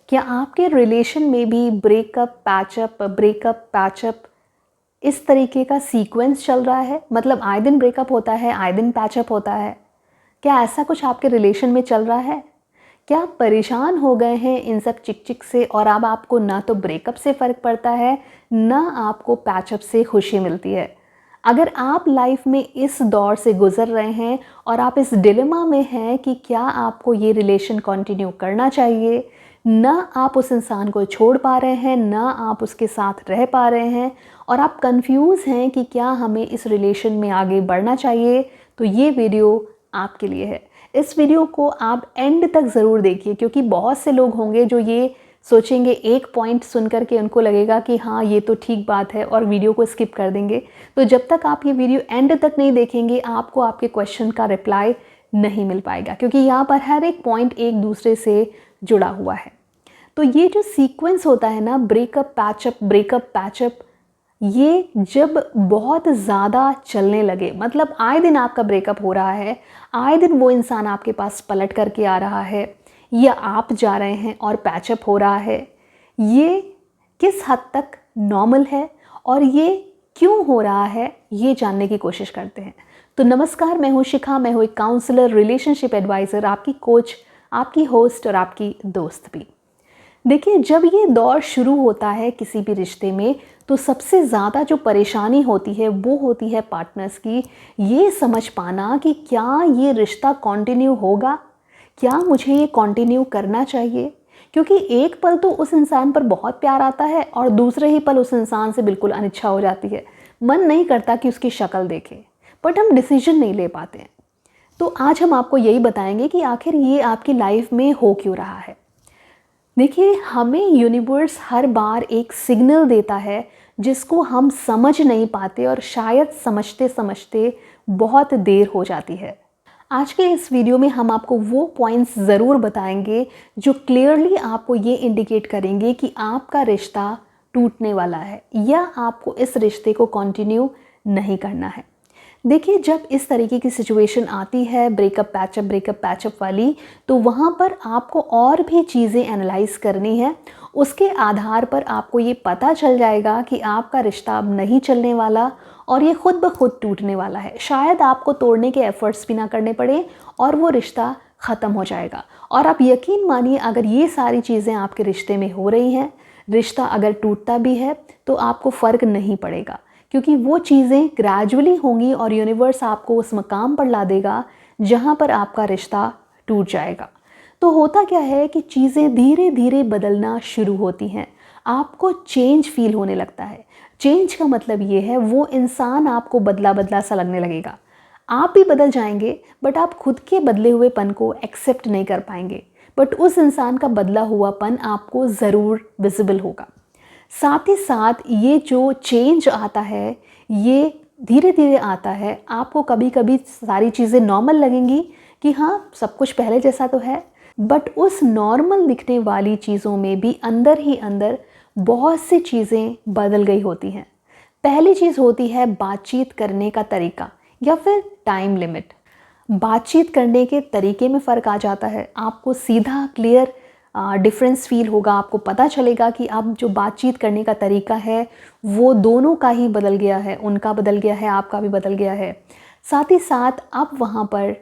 क्या आपके रिलेशन में भी ब्रेकअप पैचअप इस तरीके का सीक्वेंस चल रहा है? मतलब आए दिन ब्रेकअप होता है, आए दिन पैचअप होता है। क्या ऐसा कुछ आपके रिलेशन में चल रहा है? क्या आप परेशान हो गए हैं इन सब चिक चिक से और अब आपको ना तो ब्रेकअप से फ़र्क पड़ता है, ना आपको पैचअप से खुशी मिलती है? अगर आप लाइफ में इस दौर से गुज़र रहे हैं और आप इस डिलेमा में हैं कि क्या आपको ये रिलेशन कंटिन्यू करना चाहिए, ना आप उस इंसान को छोड़ पा रहे हैं, ना आप उसके साथ रह पा रहे हैं और आप कंफ्यूज हैं कि क्या हमें इस रिलेशन में आगे बढ़ना चाहिए, तो ये वीडियो आपके लिए है। इस वीडियो को आप एंड तक ज़रूर देखिए, क्योंकि बहुत से लोग होंगे जो ये सोचेंगे, एक पॉइंट सुन कर के उनको लगेगा कि हाँ ये तो ठीक बात है, और वीडियो को स्किप कर देंगे। तो जब तक आप ये वीडियो एंड तक नहीं देखेंगे, आपको आपके क्वेश्चन का रिप्लाई नहीं मिल पाएगा, क्योंकि यहाँ पर हर एक पॉइंट एक दूसरे से जुड़ा हुआ है। तो ये जो सीक्वेंस होता है ना, ब्रेकअप पैचअप, ये जब बहुत ज़्यादा चलने लगे, मतलब आए दिन आपका ब्रेकअप हो रहा है, आए दिन वो इंसान आपके पास पलट करके आ रहा है, या आप जा रहे हैं और पैचअप हो रहा है, ये किस हद तक नॉर्मल है और ये क्यों हो रहा है, ये जानने की कोशिश करते हैं। तो नमस्कार, मैं हूँ शिखा, मैं हूँ एक काउंसलर, रिलेशनशिप एडवाइज़र, आपकी कोच, आपकी होस्ट और आपकी दोस्त भी। देखिए, जब ये दौर शुरू होता है किसी भी रिश्ते में, तो सबसे ज़्यादा जो परेशानी होती है वो होती है पार्टनर्स की, ये समझ पाना कि क्या ये रिश्ता कंटिन्यू होगा, क्या मुझे ये कंटिन्यू करना चाहिए। क्योंकि एक पल तो उस इंसान पर बहुत प्यार आता है और दूसरे ही पल उस इंसान से बिल्कुल अनिच्छा हो जाती है, मन नहीं करता कि उसकी शक्ल देखें, बट हम डिसीजन नहीं ले पाते हैं। तो आज हम आपको यही बताएंगे कि आखिर ये आपकी लाइफ में हो क्यों रहा है। देखिए, हमें यूनिवर्स हर बार एक सिग्नल देता है जिसको हम समझ नहीं पाते, और शायद समझते समझते बहुत देर हो जाती है। आज के इस वीडियो में हम आपको वो पॉइंट्स ज़रूर बताएंगे जो क्लियरली आपको ये इंडिकेट करेंगे कि आपका रिश्ता टूटने वाला है या आपको इस रिश्ते को कंटिन्यू नहीं करना है। देखिए, जब इस तरीके की सिचुएशन आती है ब्रेकअप पैचअप वाली, तो वहाँ पर आपको और भी चीज़ें एनालाइज करनी है। उसके आधार पर आपको ये पता चल जाएगा कि आपका रिश्ता अब नहीं चलने वाला और ये खुद ब खुद टूटने वाला है। शायद आपको तोड़ने के एफर्ट्स भी ना करने पड़े और वो रिश्ता ख़त्म हो जाएगा। और आप यकीन मानिए, अगर ये सारी चीज़ें आपके रिश्ते में हो रही हैं, रिश्ता अगर टूटता भी है तो आपको फ़र्क नहीं पड़ेगा, क्योंकि वो चीज़ें ग्रेजुअली होंगी और यूनिवर्स आपको उस मकाम पर ला देगा जहाँ पर आपका रिश्ता टूट जाएगा। तो होता क्या है कि चीज़ें धीरे धीरे बदलना शुरू होती हैं, आपको चेंज फील होने लगता है। चेंज का मतलब ये है, वो इंसान आपको बदला बदला सा लगने लगेगा। आप भी बदल जाएंगे, बट आप खुद के बदले हुए पन को एक्सेप्ट नहीं कर पाएंगे, बट उस इंसान का बदला हुआ पन आपको ज़रूर विजिबल होगा। साथ ही साथ ये जो चेंज आता है, ये धीरे धीरे आता है। आपको कभी कभी सारी चीज़ें नॉर्मल लगेंगी कि हाँ सब कुछ पहले जैसा तो है, बट उस नॉर्मल दिखने वाली चीज़ों में भी अंदर ही अंदर बहुत सी चीज़ें बदल गई होती हैं। पहली चीज़ होती है बातचीत करने का तरीका या फिर टाइम लिमिट। बातचीत करने के तरीके में फ़र्क आ जाता है, आपको सीधा क्लियर डिफरेंस फील होगा। आपको पता चलेगा कि अब जो बातचीत करने का तरीका है वो दोनों का ही बदल गया है, उनका बदल गया है, आपका भी बदल गया है। साथ ही साथ अब वहाँ पर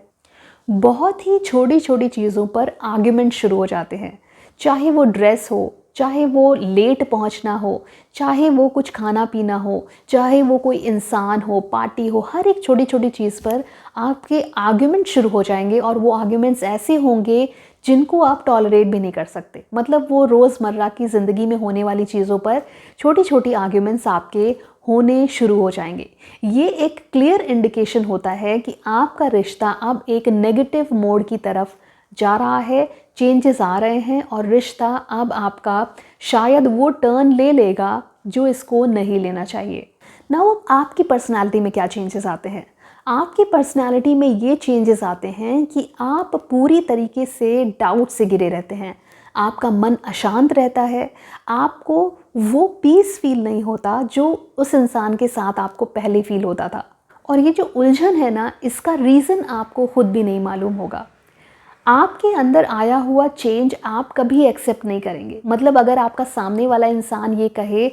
बहुत ही छोटी छोटी चीज़ों पर आर्ग्यूमेंट शुरू हो जाते हैं, चाहे वो ड्रेस हो, चाहे वो लेट पहुंचना हो, चाहे वो कुछ खाना पीना हो, चाहे वो कोई इंसान हो, पार्टी हो, हर एक छोटी छोटी चीज़ पर आपके आर्ग्यूमेंट शुरू हो जाएंगे। और वो आर्ग्यूमेंट्स ऐसे होंगे जिनको आप टॉलरेट भी नहीं कर सकते। मतलब वो रोज़मर्रा की ज़िंदगी में होने वाली चीज़ों पर छोटी छोटी आर्ग्यूमेंट्स आपके होने शुरू हो जाएंगे। ये एक क्लियर इंडिकेशन होता है कि आपका रिश्ता अब एक नेगेटिव मोड की तरफ जा रहा है, चेंजेस आ रहे हैं और रिश्ता अब आपका शायद वो टर्न ले लेगा जो इसको नहीं लेना चाहिए। नाउ, अब आपकी पर्सनालिटी में क्या चेंजेस आते हैं? आपकी पर्सनालिटी में ये चेंजेस आते हैं कि आप पूरी तरीके से डाउट से घिरे रहते हैं, आपका मन अशांत रहता है, आपको वो पीस फील नहीं होता जो उस इंसान के साथ आपको पहले फील होता था। और ये जो उलझन है ना, इसका रीज़न आपको खुद भी नहीं मालूम होगा। आपके अंदर आया हुआ चेंज आप कभी एक्सेप्ट नहीं करेंगे। मतलब अगर आपका सामने वाला इंसान ये कहे,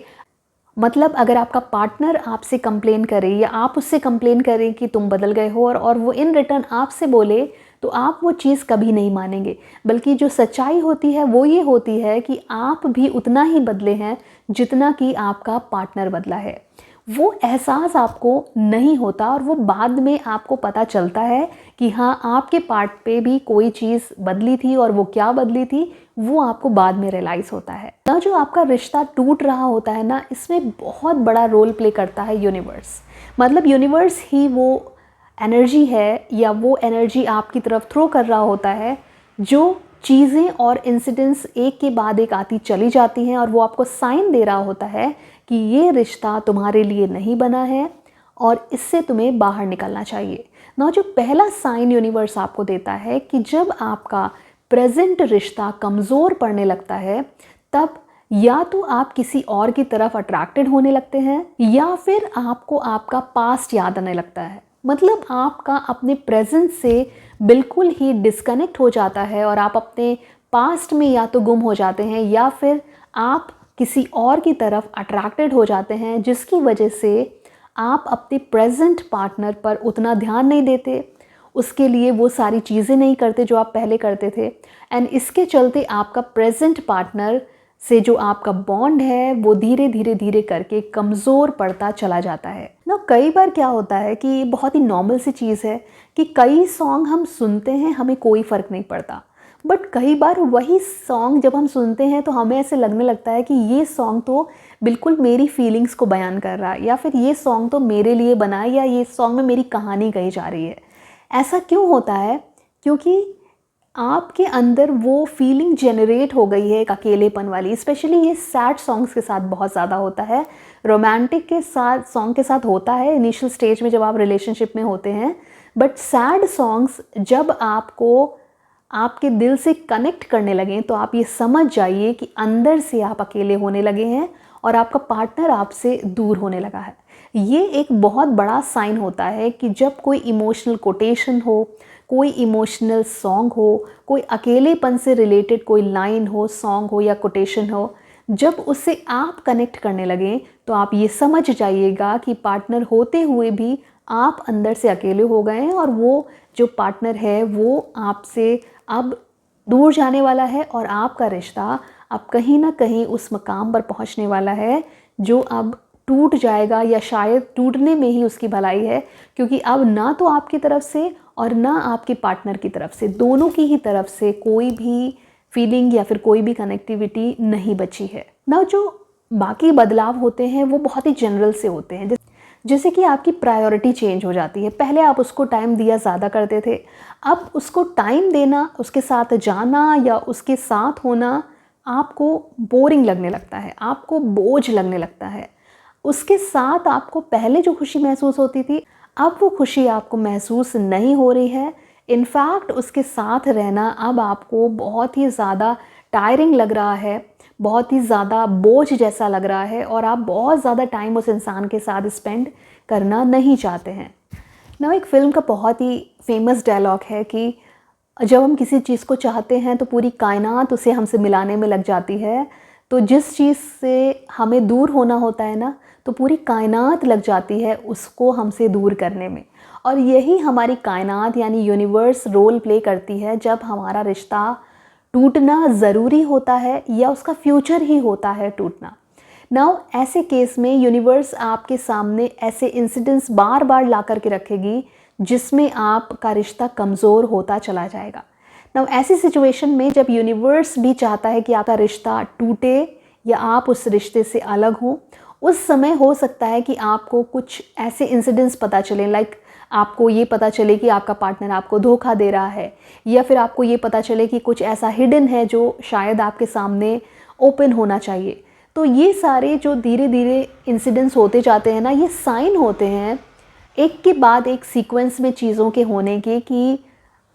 मतलब अगर आपका पार्टनर आपसे कंप्लेन करे या आप उससे कंप्लेन करें कि तुम बदल गए हो, और वो इन रिटर्न आपसे बोले, तो आप वो चीज़ कभी नहीं मानेंगे। बल्कि जो सच्चाई होती है वो ये होती है कि आप भी उतना ही बदले हैं जितना कि आपका पार्टनर बदला है। वो एहसास आपको नहीं होता और वो बाद में आपको पता चलता है कि हाँ, आपके पार्ट पे भी कोई चीज़ बदली थी, और वो क्या बदली थी वो आपको बाद में रियलाइज़ होता है ना। जो आपका रिश्ता टूट रहा होता है ना, इसमें बहुत बड़ा रोल प्ले करता है यूनिवर्स। मतलब यूनिवर्स ही वो एनर्जी है, या वो एनर्जी आपकी तरफ थ्रो कर रहा होता है, जो चीज़ें और इंसिडेंट्स एक के बाद एक आती चली जाती हैं, और वो आपको साइन दे रहा होता है कि ये रिश्ता तुम्हारे लिए नहीं बना है और इससे तुम्हें बाहर निकलना चाहिए ना। जो पहला साइन यूनिवर्स आपको देता है कि जब आपका प्रेजेंट रिश्ता कमज़ोर पड़ने लगता है, तब या तो आप किसी और की तरफ अट्रैक्टेड होने लगते हैं, या फिर आपको आपका पास्ट याद आने लगता है। मतलब आपका अपने प्रेजेंट से बिल्कुल ही डिस्कनेक्ट हो जाता है, और आप अपने पास्ट में या तो गुम हो जाते हैं, या फिर आप किसी और की तरफ अट्रैक्टेड हो जाते हैं, जिसकी वजह से आप अपने प्रेजेंट पार्टनर पर उतना ध्यान नहीं देते, उसके लिए वो सारी चीज़ें नहीं करते जो आप पहले करते थे। एंड इसके चलते आपका प्रेजेंट पार्टनर से जो आपका बॉन्ड है वो धीरे धीरे धीरे करके कमज़ोर पड़ता चला जाता है ना। कई बार क्या होता है कि बहुत ही नॉर्मल सी चीज़ है कि कई सॉन्ग हम सुनते हैं, हमें कोई फ़र्क नहीं पड़ता, बट कई बार वही सॉन्ग जब हम सुनते हैं तो हमें ऐसे लगने लगता है कि ये सॉन्ग तो बिल्कुल मेरी फीलिंग्स को बयान कर रहा है, या फिर ये सॉन्ग तो मेरे लिए बना है, या ये सॉन्ग में मेरी कहानी कही जा रही है। ऐसा क्यों होता है? क्योंकि आपके अंदर वो फीलिंग जनरेट हो गई है एक अकेलेपन वाली। स्पेशली ये सैड सॉन्ग्स के साथ बहुत ज़्यादा होता है। रोमांटिक के साथ सॉन्ग के साथ होता है इनिशियल स्टेज में जब आप रिलेशनशिप में होते हैं, बट सैड सॉन्ग्स जब आपको आपके दिल से कनेक्ट करने लगें तो आप ये समझ जाइए कि अंदर से आप अकेले होने लगे हैं और आपका पार्टनर आपसे दूर होने लगा है। ये एक बहुत बड़ा साइन होता है कि जब कोई इमोशनल कोटेशन हो, कोई इमोशनल सॉन्ग हो, कोई अकेलेपन से रिलेटेड कोई लाइन हो, सॉन्ग हो या कोटेशन हो, जब उससे आप कनेक्ट करने लगें तो आप ये समझ जाइएगा कि पार्टनर होते हुए भी आप अंदर से अकेले हो गए हैं, और वो जो पार्टनर है वो आपसे अब दूर जाने वाला है, और आपका रिश्ता अब कहीं ना कहीं उस मकाम पर पहुंचने वाला है जो अब टूट जाएगा, या शायद टूटने में ही उसकी भलाई है। क्योंकि अब ना तो आपकी तरफ से और ना आपके पार्टनर की तरफ से, दोनों की ही तरफ से कोई भी फीलिंग या फिर कोई भी कनेक्टिविटी नहीं बची है ना। जो बाकी बदलाव होते हैं वो बहुत ही जनरल से होते हैं, जैसे कि आपकी प्रायोरिटी चेंज हो जाती है। पहले आप उसको टाइम दिया ज़्यादा करते थे, अब उसको टाइम देना, उसके साथ जाना या उसके साथ होना आपको बोरिंग लगने लगता है, आपको बोझ लगने लगता है। उसके साथ आपको पहले जो खुशी महसूस होती थी, अब वो खुशी आपको महसूस नहीं हो रही है। इनफैक्ट उसके साथ रहना अब आपको बहुत ही ज़्यादा टायरिंग लग रहा है, बहुत ही ज़्यादा बोझ जैसा लग रहा है, और आप बहुत ज़्यादा टाइम उस इंसान के साथ स्पेंड करना नहीं चाहते हैं ना। एक फ़िल्म का बहुत ही फेमस डायलॉग है कि जब हम किसी चीज़ को चाहते हैं तो पूरी कायनात उसे हमसे मिलाने में लग जाती है, तो जिस चीज़ से हमें दूर होना होता है ना, तो पूरी कायनात लग जाती है उसको हमसे दूर करने में। और यही हमारी कायनात यानी यूनिवर्स रोल प्ले करती है जब हमारा रिश्ता टूटना ज़रूरी होता है, या उसका फ्यूचर ही होता है टूटना। नाउ ऐसे केस में यूनिवर्स आपके सामने ऐसे इंसिडेंट्स बार बार ला कर के रखेगी जिसमें आपका रिश्ता कमज़ोर होता चला जाएगा। नाउ ऐसी सिचुएशन में जब यूनिवर्स भी चाहता है कि आपका रिश्ता टूटे या आप उस रिश्ते से अलग हों, उस समय हो सकता है कि आपको कुछ ऐसे इंसिडेंट्स पता चलें, लाइक आपको ये पता चले कि आपका पार्टनर आपको धोखा दे रहा है, या फिर आपको ये पता चले कि कुछ ऐसा हिडन है जो शायद आपके सामने ओपन होना चाहिए। तो ये सारे जो धीरे धीरे इंसिडेंट्स होते जाते हैं ना, ये साइन होते हैं एक के बाद एक सीक्वेंस में चीज़ों के होने के कि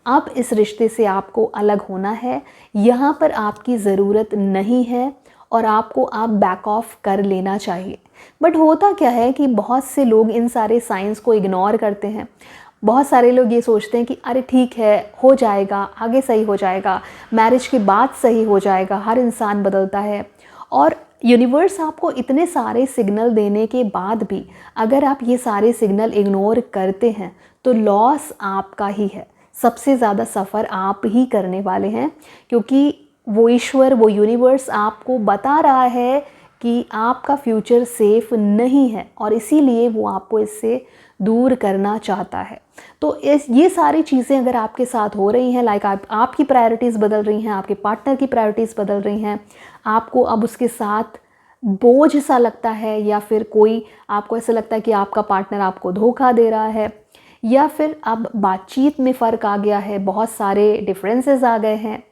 अब इस रिश्ते से आपको अलग होना है, यहाँ पर आपकी ज़रूरत नहीं है और आपको आप बैक ऑफ कर लेना चाहिए। बट होता क्या है कि बहुत से लोग इन सारे साइंस को इग्नोर करते हैं, बहुत सारे लोग ये सोचते हैं कि अरे ठीक है, हो जाएगा, आगे सही हो जाएगा, मैरिज के बाद सही हो जाएगा, हर इंसान बदलता है। और यूनिवर्स आपको इतने सारे सिग्नल देने के बाद भी अगर आप ये सारे सिग्नल इग्नोर करते हैं तो लॉस आपका ही है। सबसे ज़्यादा सफ़र आप ही करने वाले हैं, क्योंकि वो ईश्वर, वो यूनिवर्स आपको बता रहा है कि आपका फ्यूचर सेफ़ नहीं है और इसीलिए वो आपको इससे दूर करना चाहता है। तो ये सारी चीज़ें अगर आपके साथ हो रही हैं, लाइक आपकी प्रायोरिटीज़ बदल रही हैं, आपके पार्टनर की प्रायोरिटीज़ बदल रही हैं, आपको अब उसके साथ बोझ सा लगता है, या फिर कोई आपको ऐसा लगता है कि आपका पार्टनर आपको धोखा दे रहा है, या फिर अब बातचीत में फ़र्क आ गया है, बहुत सारे डिफरेंसेस आ गए हैं,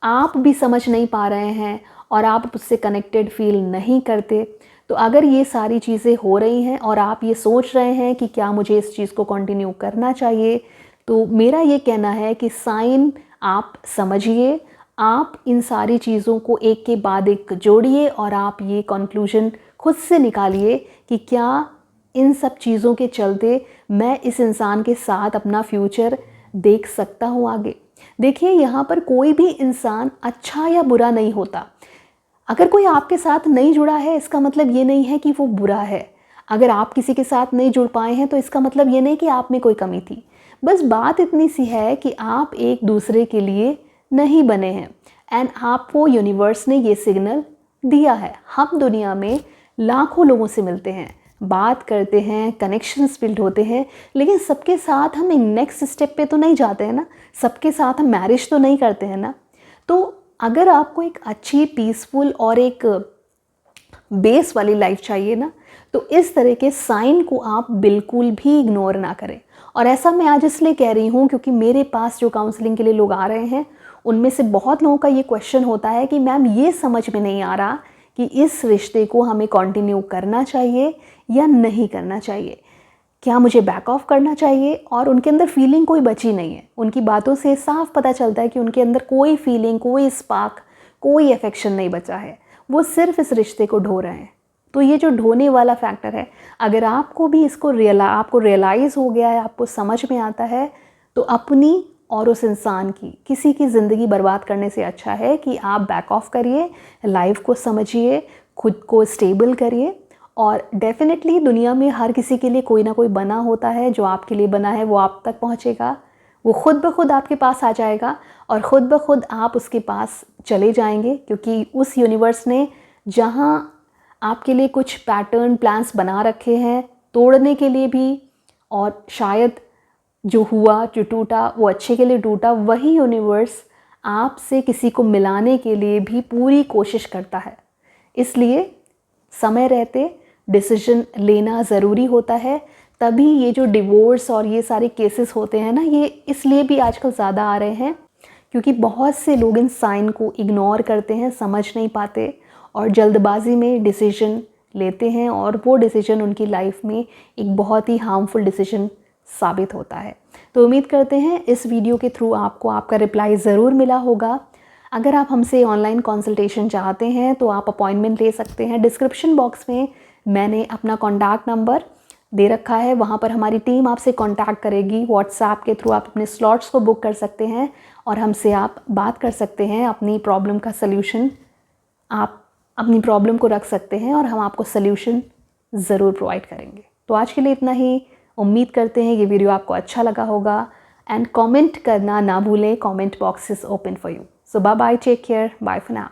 आप भी समझ नहीं पा रहे हैं और आप उससे कनेक्टेड फील नहीं करते। तो अगर ये सारी चीज़ें हो रही हैं और आप ये सोच रहे हैं कि क्या मुझे इस चीज़ को कंटिन्यू करना चाहिए, तो मेरा ये कहना है कि साइन आप समझिए, आप इन सारी चीज़ों को एक के बाद एक जोड़िए और आप ये कंक्लूजन खुद से निकालिए कि क्या इन सब चीज़ों के चलते मैं इस इंसान के साथ अपना फ्यूचर देख सकता हूँ आगे। देखिए, यहाँ पर कोई भी इंसान अच्छा या बुरा नहीं होता। अगर कोई आपके साथ नहीं जुड़ा है इसका मतलब ये नहीं है कि वो बुरा है। अगर आप किसी के साथ नहीं जुड़ पाए हैं तो इसका मतलब ये नहीं कि आप में कोई कमी थी। बस बात इतनी सी है कि आप एक दूसरे के लिए नहीं बने हैं एंड आपको यूनिवर्स ने ये सिग्नल दिया है। हम दुनिया में लाखों लोगों से मिलते हैं, बात करते हैं, कनेक्शंस बिल्ड होते हैं, लेकिन सबके साथ हम नेक्स्ट स्टेप पे तो नहीं जाते हैं ना, सबके साथ हम मैरिज तो नहीं करते हैं ना। तो अगर आपको एक अच्छी, पीसफुल और एक बेस वाली लाइफ चाहिए ना, तो इस तरह के साइन को आप बिल्कुल भी इग्नोर ना करें। और ऐसा मैं आज इसलिए कह रही हूँ क्योंकि मेरे पास जो काउंसलिंग के लिए लोग आ रहे हैं उनमें से बहुत लोगों का ये क्वेश्चन होता है कि मैम ये समझ में नहीं आ रहा कि इस रिश्ते को हमें कंटिन्यू करना चाहिए या नहीं करना चाहिए, क्या मुझे बैक ऑफ करना चाहिए। और उनके अंदर फीलिंग कोई बची नहीं है, उनकी बातों से साफ पता चलता है कि उनके अंदर कोई फीलिंग, कोई स्पार्क, कोई अफेक्शन नहीं बचा है, वो सिर्फ इस रिश्ते को ढो रहे हैं। तो ये जो ढोने वाला फैक्टर है, अगर आपको भी इसको आपको रियलाइज़ हो गया है, आपको समझ में आता है, तो अपनी और उस इंसान की, किसी की ज़िंदगी बर्बाद करने से अच्छा है कि आप बैक ऑफ करिए, लाइफ को समझिए, खुद को स्टेबल करिए। और डेफिनेटली दुनिया में हर किसी के लिए कोई ना कोई बना होता है, जो आपके लिए बना है वो आप तक पहुंचेगा, वो खुद ब खुद आपके पास आ जाएगा और ख़ुद ब खुद आप उसके पास चले जाएंगे, क्योंकि उस यूनिवर्स ने जहां आपके लिए कुछ पैटर्न, प्लान्स बना रखे हैं तोड़ने के लिए भी, और शायद जो हुआ, जो टूटा वो अच्छे के लिए टूटा, वही यूनिवर्स आपसे किसी को मिलाने के लिए भी पूरी कोशिश करता है। इसलिए समय रहते डिसीजन लेना ज़रूरी होता है। तभी ये जो डिवोर्स और ये सारे केसेस होते हैं ना, ये इसलिए भी आजकल ज़्यादा आ रहे हैं क्योंकि बहुत से लोग इन साइन को इग्नोर करते हैं, समझ नहीं पाते और जल्दबाजी में डिसीजन लेते हैं, और वो डिसीजन उनकी लाइफ में एक बहुत ही हार्मफुल डिसीजन साबित होता है। तो उम्मीद करते हैं इस वीडियो के थ्रू आपको आपका रिप्लाई ज़रूर मिला होगा। अगर आप हमसे ऑनलाइन कंसल्टेशन चाहते हैं तो आप अपॉइंटमेंट ले सकते हैं। डिस्क्रिप्शन बॉक्स में मैंने अपना कॉन्टैक्ट नंबर दे रखा है, वहाँ पर हमारी टीम आपसे कॉन्टैक्ट करेगी। व्हाट्सएप के थ्रू आप अपने स्लॉट्स को बुक कर सकते हैं और हमसे आप बात कर सकते हैं, अपनी प्रॉब्लम का सल्यूशन, आप अपनी प्रॉब्लम को रख सकते हैं और हम आपको सल्यूशन ज़रूर प्रोवाइड करेंगे। तो आज के लिए इतना ही। उम्मीद करते हैं ये वीडियो आपको अच्छा लगा होगा एंड कमेंट करना ना भूलें। Comment box is open for you. So bye bye, take care, bye for now.